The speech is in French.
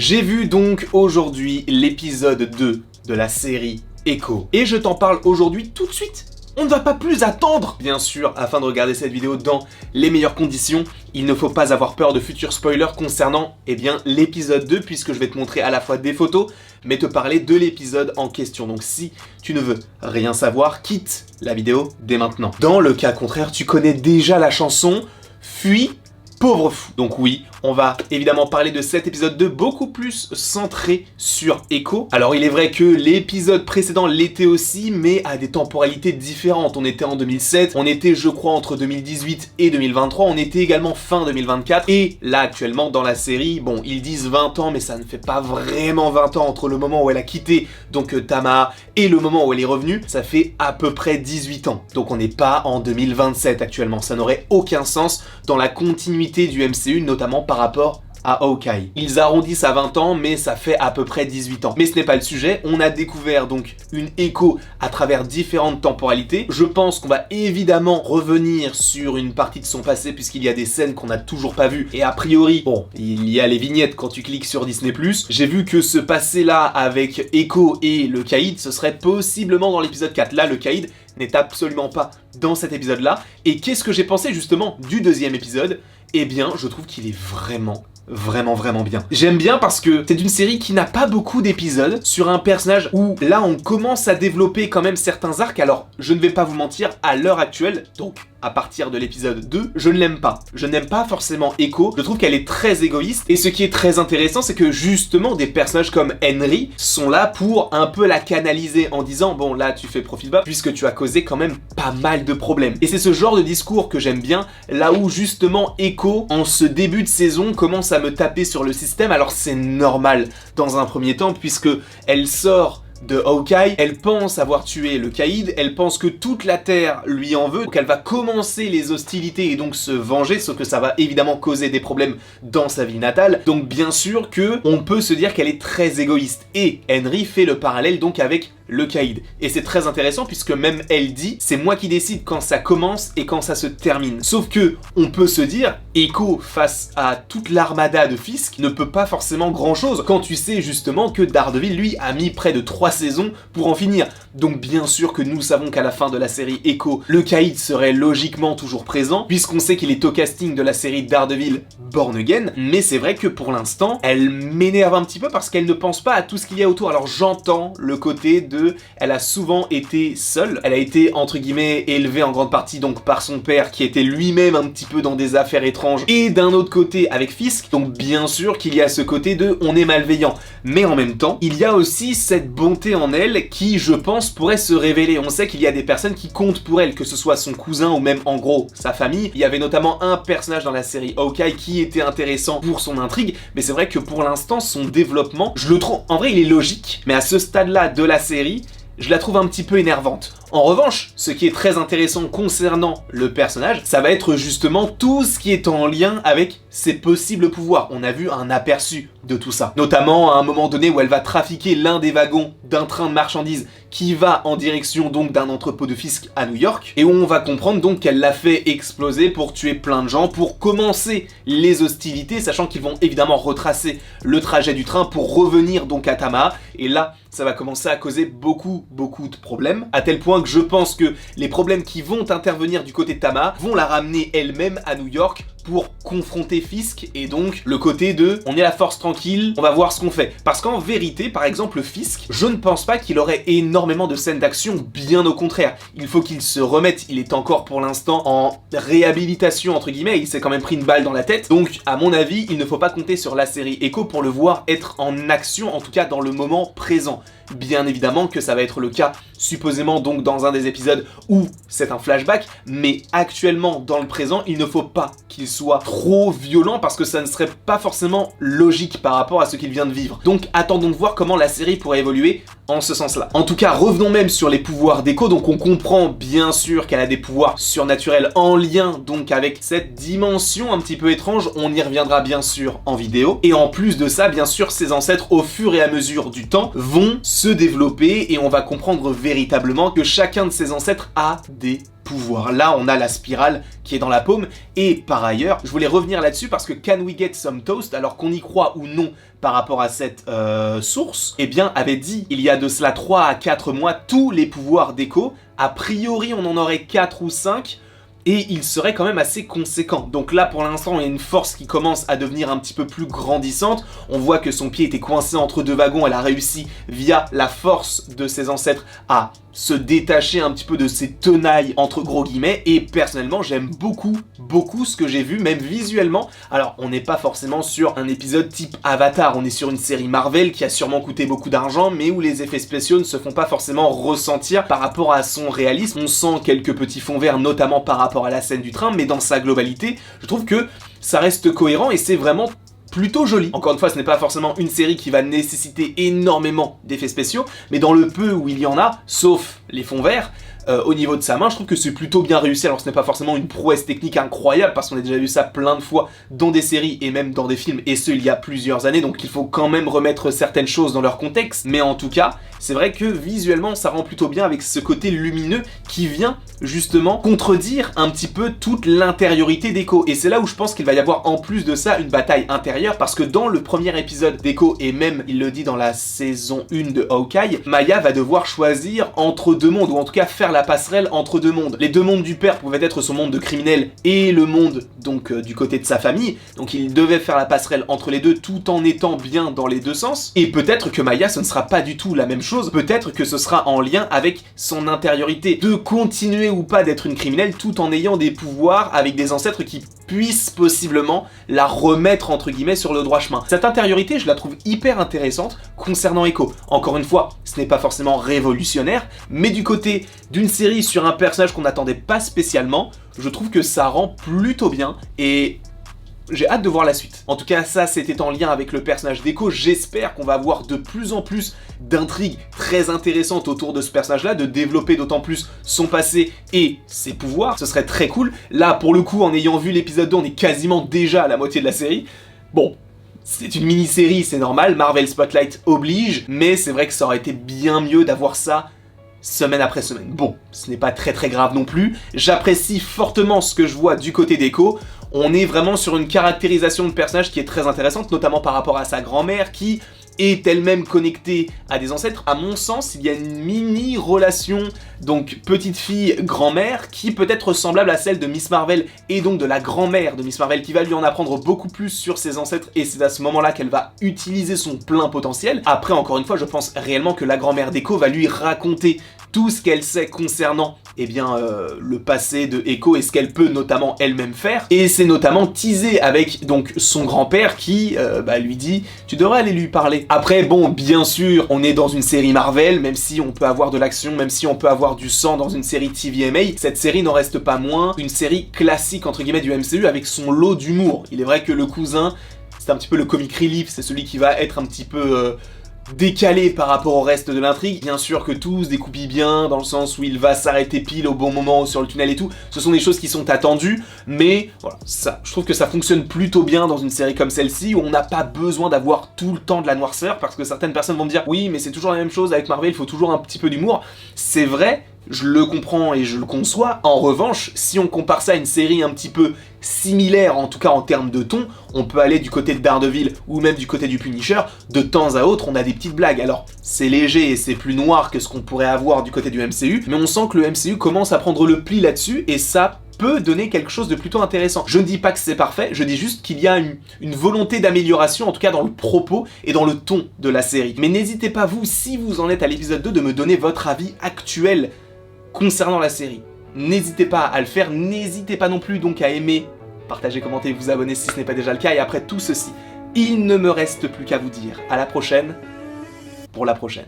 J'ai vu donc aujourd'hui l'épisode 2 de la série Echo. Et je t'en parle aujourd'hui tout de suite. On ne va pas plus attendre. Bien sûr, afin de regarder cette vidéo dans les meilleures conditions, il ne faut pas avoir peur de futurs spoilers concernant l'épisode 2, puisque je vais te montrer à la fois des photos, mais te parler de l'épisode en question. Donc si tu ne veux rien savoir, quitte la vidéo dès maintenant. Dans le cas contraire, tu connais déjà la chanson « Fuis, pauvre fou ». Donc oui, on va évidemment parler de cet épisode 2 beaucoup plus centré sur Echo. Alors il est vrai que l'épisode précédent l'était aussi, mais à des temporalités différentes. On était en 2007, on était je crois entre 2018 et 2023, on était également fin 2024. Et là actuellement dans la série, bon ils disent 20 ans, mais ça ne fait pas vraiment 20 ans entre le moment où elle a quitté donc Tama et le moment où elle est revenue. Ça fait à peu près 18 ans. Donc on n'est pas en 2027 actuellement. Ça n'aurait aucun sens dans la continuité du MCU, notamment par rapport à Hawkeye. Ils arrondissent à 20 ans, mais ça fait à peu près 18 ans. Mais ce n'est pas le sujet, on a découvert donc une Echo à travers différentes temporalités. Je pense qu'on va évidemment revenir sur une partie de son passé, puisqu'il y a des scènes qu'on n'a toujours pas vues. Et a priori, bon, il y a les vignettes quand tu cliques sur Disney+. J'ai vu que ce passé-là avec Echo et le Caïd, ce serait possiblement dans l'épisode 4. Là, le Caïd n'est absolument pas dans cet épisode-là. Et qu'est-ce que j'ai pensé justement du deuxième épisode ? Eh bien, je trouve qu'il est vraiment bien. J'aime bien parce que c'est une série qui n'a pas beaucoup d'épisodes sur un personnage où là on commence à développer quand même certains arcs. Alors je ne vais pas vous mentir, à l'heure actuelle, donc à partir de l'épisode 2, je ne l'aime pas. Je n'aime pas forcément Echo, je trouve qu'elle est très égoïste, et ce qui est très intéressant, c'est que justement des personnages comme Henry sont là pour un peu la canaliser en disant bon là tu fais profil bas puisque tu as causé quand même pas mal de problèmes. Et c'est ce genre de discours que j'aime bien, là où justement Echo, en ce début de saison, commence à me taper sur le système. Alors c'est normal dans un premier temps puisque elle sort de Hawkeye, elle pense avoir tué le Caïd, elle pense que toute la Terre lui en veut, donc elle va commencer les hostilités et donc se venger, sauf que ça va évidemment causer des problèmes dans sa ville natale. Donc bien sûr que on peut se dire qu'elle est très égoïste. Et Henry fait le parallèle donc avec le Caïd. Et c'est très intéressant puisque même elle dit c'est moi qui décide quand ça commence et quand ça se termine. Sauf que on peut se dire Echo face à toute l'armada de Fisk ne peut pas forcément grand chose quand tu sais justement que Daredevil lui a mis près de 3 saisons pour en finir. Donc bien sûr que nous savons qu'à la fin de la série Echo, le Caïd serait logiquement toujours présent puisqu'on sait qu'il est au casting de la série Daredevil Born Again, mais c'est vrai que pour l'instant elle m'énerve un petit peu parce qu'elle ne pense pas à tout ce qu'il y a autour. Alors j'entends le côté de elle a souvent été seule, elle a été entre guillemets élevée en grande partie donc par son père qui était lui-même un petit peu dans des affaires étranges, et d'un autre côté avec Fisk, donc bien sûr qu'il y a ce côté de on est malveillant, mais en même temps il y a aussi cette bonté en elle qui je pense pourrait se révéler. On sait qu'il y a des personnes qui comptent pour elle, que ce soit son cousin ou même en gros sa famille. Il y avait notamment un personnage dans la série Hawkeye qui était intéressant pour son intrigue, mais c'est vrai que pour l'instant son développement, je le trouve, en vrai il est logique, mais à ce stade-là de la série, je la trouve un petit peu énervante. En revanche, ce qui est très intéressant concernant le personnage, ça va être justement tout ce qui est en lien avec ses possibles pouvoirs. On a vu un aperçu de tout ça. Notamment à un moment donné où elle va trafiquer l'un des wagons d'un train de marchandises qui va en direction donc d'un entrepôt de Fisk à New York, et où on va comprendre donc qu'elle l'a fait exploser pour tuer plein de gens, pour commencer les hostilités, sachant qu'ils vont évidemment retracer le trajet du train pour revenir donc à Tama, et là ça va commencer à causer beaucoup de problèmes, à tel point que je pense que les problèmes qui vont intervenir du côté de Tama vont la ramener elle-même à New York pour confronter Fisk, et donc le côté de on est la force tranquille, on va voir ce qu'on fait. Parce qu'en vérité, par exemple Fisk, je ne pense pas qu'il aurait énormément de scènes d'action, bien au contraire. Il faut qu'il se remette, il est encore pour l'instant en réhabilitation entre guillemets, il s'est quand même pris une balle dans la tête, donc à mon avis, il ne faut pas compter sur la série Echo pour le voir être en action, en tout cas dans le moment présent. Bien évidemment que ça va être le cas supposément donc dans un des épisodes où c'est un flashback, mais actuellement dans le présent il ne faut pas qu'il soit trop violent parce que ça ne serait pas forcément logique par rapport à ce qu'il vient de vivre. Donc attendons de voir comment la série pourrait évoluer en ce sens-là. En tout cas, revenons même sur les pouvoirs d'Echo. Donc on comprend bien sûr qu'elle a des pouvoirs surnaturels en lien donc avec cette dimension un petit peu étrange, on y reviendra bien sûr en vidéo. Et en plus de ça, bien sûr, ses ancêtres au fur et à mesure du temps vont se développer et on va comprendre véritablement que chacun de ses ancêtres a des pouvoirs. Là, on a la spirale qui est dans la paume, et par ailleurs, je voulais revenir là-dessus parce que Can We Get Some Toast, alors qu'on y croit ou non par rapport à cette source, eh bien, avait dit, il y a de cela 3 à 4 mois, tous les pouvoirs d'Echo, a priori, on en aurait 4 ou 5, et il serait quand même assez conséquent. Donc là, pour l'instant, il y a une force qui commence à devenir un petit peu plus grandissante. On voit que son pied était coincé entre deux wagons. Elle a réussi, via la force de ses ancêtres, à se détacher un petit peu de ses tenailles, entre gros guillemets. Et personnellement, j'aime beaucoup ce que j'ai vu, même visuellement. Alors, on n'est pas forcément sur un épisode type Avatar. On est sur une série Marvel qui a sûrement coûté beaucoup d'argent, mais où les effets spéciaux ne se font pas forcément ressentir par rapport à son réalisme. On sent quelques petits fonds verts, notamment par rapport à la scène du train, mais dans sa globalité, je trouve que ça reste cohérent et c'est vraiment plutôt joli. Encore une fois, ce n'est pas forcément une série qui va nécessiter énormément d'effets spéciaux, mais dans le peu où il y en a, sauf les fonds verts, au niveau de sa main, je trouve que c'est plutôt bien réussi. Alors ce n'est pas forcément une prouesse technique incroyable, parce qu'on a déjà vu ça plein de fois dans des séries et même dans des films, et ce il y a plusieurs années, donc il faut quand même remettre certaines choses dans leur contexte. Mais en tout cas, c'est vrai que visuellement ça rend plutôt bien avec ce côté lumineux qui vient justement contredire un petit peu toute l'intériorité d'Echo. Et c'est là où je pense qu'il va y avoir en plus de ça une bataille intérieure, parce que dans le premier épisode d'Echo, et même il le dit dans la saison 1 de Hawkeye, Maya va devoir choisir entre deux mondes, ou en tout cas faire la passerelle entre deux mondes. Les deux mondes du père pouvaient être son monde de criminel et le monde donc du côté de sa famille, donc il devait faire la passerelle entre les deux tout en étant bien dans les deux sens. Et peut-être que Maya, ce ne sera pas du tout la même chose, peut-être que ce sera en lien avec son intériorité, de continuer ou pas d'être une criminelle tout en ayant des pouvoirs avec des ancêtres qui puissent possiblement la remettre entre guillemets sur le droit chemin. Cette intériorité, je la trouve hyper intéressante concernant Echo. Encore une fois, ce n'est pas forcément révolutionnaire, mais du côté d'une série sur un personnage qu'on n'attendait pas spécialement, je trouve que ça rend plutôt bien et j'ai hâte de voir la suite. En tout cas, ça c'était en lien avec le personnage d'Echo. J'espère qu'on va avoir de plus en plus d'intrigues très intéressantes autour de ce personnage-là, de développer d'autant plus son passé et ses pouvoirs. Ce serait très cool. Là, pour le coup, en ayant vu l'épisode 2, on est quasiment déjà à la moitié de la série. Bon, c'est une mini-série, c'est normal, Marvel Spotlight oblige, mais c'est vrai que ça aurait été bien mieux d'avoir ça semaine après semaine. Bon, ce n'est pas très grave non plus. J'apprécie fortement ce que je vois du côté d'Echo. On est vraiment sur une caractérisation de personnage qui est très intéressante, notamment par rapport à sa grand-mère qui est elle-même connectée à des ancêtres. À mon sens, il y a une mini-relation, donc petite fille-grand-mère, qui peut être semblable à celle de Miss Marvel et donc de la grand-mère de Miss Marvel, qui va lui en apprendre beaucoup plus sur ses ancêtres, et c'est à ce moment-là qu'elle va utiliser son plein potentiel. Après, encore une fois, je pense réellement que la grand-mère d'Echo va lui raconter tout ce qu'elle sait concernant le passé de Echo et ce qu'elle peut notamment elle-même faire. Et c'est notamment teasé avec donc son grand-père qui lui dit « tu devrais aller lui parler ». Après bon, bien sûr, on est dans une série Marvel, même si on peut avoir de l'action, même si on peut avoir du sang dans une série TVMA, cette série n'en reste pas moins une série classique entre guillemets du MCU avec son lot d'humour. Il est vrai que le cousin, c'est un petit peu le comic relief, c'est celui qui va être un petit peu décalé par rapport au reste de l'intrigue. Bien sûr que tout se découpille bien, dans le sens où il va s'arrêter pile au bon moment sur le tunnel et tout. Ce sont des choses qui sont attendues, mais voilà, ça, je trouve que ça fonctionne plutôt bien dans une série comme celle-ci, où on n'a pas besoin d'avoir tout le temps de la noirceur, parce que certaines personnes vont me dire « oui, mais c'est toujours la même chose avec Marvel, il faut toujours un petit peu d'humour ». C'est vrai, je le comprends et je le conçois. En revanche, si on compare ça à une série un petit peu similaire, en tout cas en termes de ton, on peut aller du côté de Daredevil ou même du côté du Punisher, de temps à autre on a des petites blagues. Alors c'est léger et c'est plus noir que ce qu'on pourrait avoir du côté du MCU, mais on sent que le MCU commence à prendre le pli là-dessus et ça peut donner quelque chose de plutôt intéressant. Je ne dis pas que c'est parfait, je dis juste qu'il y a une volonté d'amélioration, en tout cas dans le propos et dans le ton de la série. Mais n'hésitez pas vous, si vous en êtes à l'épisode 2, de me donner votre avis actuel concernant la série. N'hésitez pas à le faire, n'hésitez pas non plus donc à aimer, partager, commenter, vous abonner si ce n'est pas déjà le cas, et après tout ceci, il ne me reste plus qu'à vous dire à la prochaine pour la prochaine.